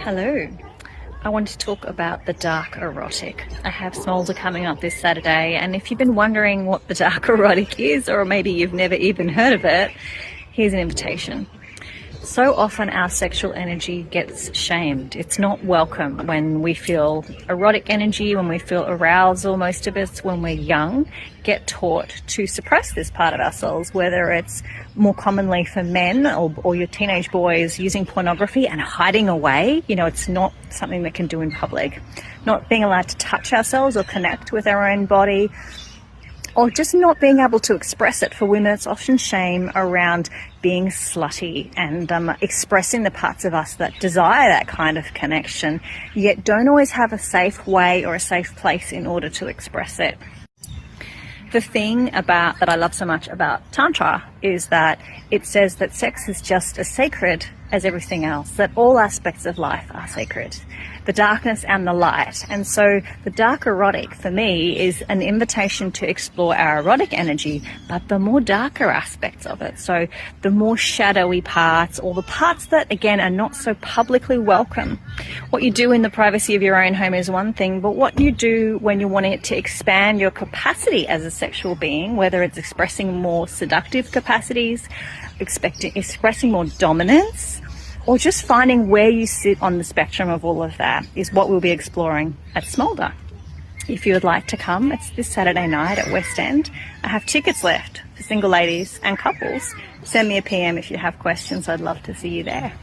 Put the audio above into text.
Hello. I want to talk about the dark erotic. I have Smoulder coming up this Saturday, and if you've been wondering what the dark erotic is, or maybe you've never even heard of it, here's an invitation. So often our sexual energy gets shamed. It's not welcome when we feel erotic energy, when we feel arousal. Most of us, when we're young, get taught to suppress this part of ourselves, whether it's more commonly for men or your teenage boys using pornography and hiding away. It's not something that can do in public. Not being allowed to touch ourselves or connect with our own body, or just not being able to express it. For women, it's often shame around being slutty and expressing the parts of us that desire that kind of connection, yet don't always have a safe way or a safe place in order to express it. The thing that I love so much about Tantra is that it says that sex is just as sacred as everything else, that all aspects of life are sacred, the darkness and the light. And so the dark erotic for me is an invitation to explore our erotic energy, but the more darker aspects of it. So the more shadowy parts, or the parts that, again, are not so publicly welcome. What you do in the privacy of your own home is one thing, but what you do when you're wanting it to expand your capacity as a sexual being, whether it's expressing more seductive capacities, expressing more dominance, or just finding where you sit on the spectrum of all of that, is what we'll be exploring at Smoulder. If you would like to come, it's this Saturday night at West End. I have tickets left for single ladies and couples. Send me a PM if you have questions. I'd love to see you there.